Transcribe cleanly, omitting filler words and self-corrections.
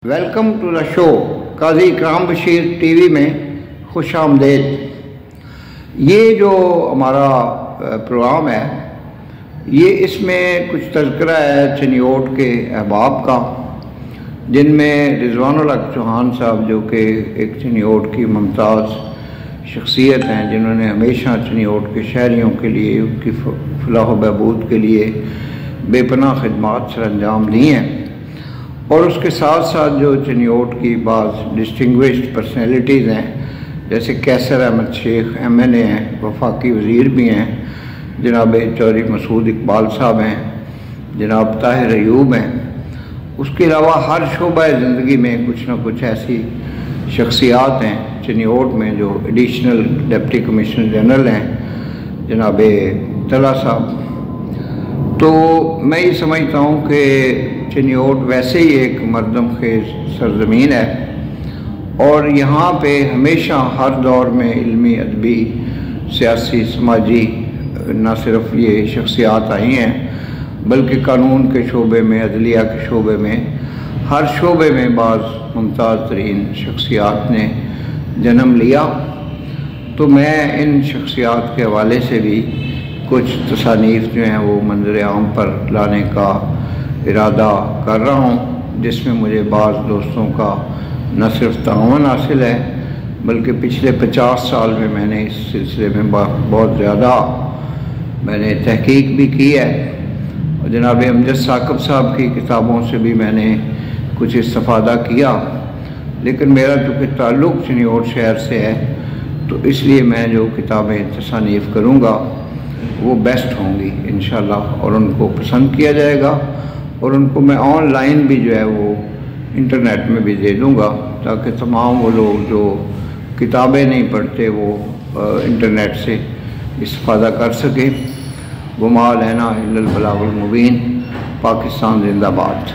Welcome to the show Qazi Ikram Bashir T V میں خوش آمدید۔ یہ جو ہمارا پروگرام ہے یہ اس میں کچھ تذکرہ ہے چنیوٹ کے احباب کا، جن میں رضوان الحق چوہان صاحب جو کہ ایک چنیوٹ کی ممتاز شخصیت ہیں، جنہوں نے ہمیشہ چنیوٹ کے شہریوں کے لیے ان کی فلاح و بہبود کے لیے بے پناہ خدمات سر انجام دی ہیں، اور اس کے ساتھ ساتھ جو چنیوٹ کی بعض ڈسٹنگوشڈ پرسنالٹیز ہیں جیسے کیسر احمد شیخ MNA ہیں، وفاقی وزیر بھی ہیں، جناب چودھری مسعود اقبال صاحب ہیں، جناب طاہر ایوب ہیں۔ اس کے علاوہ ہر شعبہ زندگی میں کچھ نہ کچھ ایسی شخصیات ہیں چنیوٹ میں جو ایڈیشنل ڈپٹی کمشنر جنرل ہیں، جناب طلعہ صاحب۔ تو میں یہ سمجھتا ہوں کہ چنیوٹ ویسے ہی ایک مردم خیز سرزمین ہے، اور یہاں پہ ہمیشہ ہر دور میں علمی، ادبی، سیاسی، سماجی نہ صرف یہ شخصیات آئی ہیں بلکہ قانون کے شعبے میں، عدلیہ کے شعبے میں، ہر شعبے میں بعض ممتاز ترین شخصیات نے جنم لیا۔ تو میں ان شخصیات کے حوالے سے بھی کچھ تصانیف جو ہیں وہ منظر عام پر لانے کا ارادہ کر رہا ہوں، جس میں مجھے بعض دوستوں کا نہ صرف تعاون حاصل ہے بلکہ پچھلے 50 سال میں نے اس سلسلے میں بہت زیادہ میں نے تحقیق بھی کی ہے، اور جناب امجد ثاقب صاحب کی کتابوں سے بھی میں نے کچھ استفادہ کیا، لیکن میرا چونکہ تعلق چنیوٹ شہر سے ہے تو اس لیے میں جو کتابیں تصانیف کروں گا وہ بیسٹ ہوں گی انشاءاللہ، اور ان کو پسند کیا جائے گا، اور ان کو میں آن لائن بھی جو ہے وہ انٹرنیٹ میں بھی دے دوں گا تاکہ تمام وہ لوگ جو کتابیں نہیں پڑھتے وہ انٹرنیٹ سے استفادہ کر سکیں۔ وما علینا الا البلاغ المبین۔ پاکستان زندہ باد۔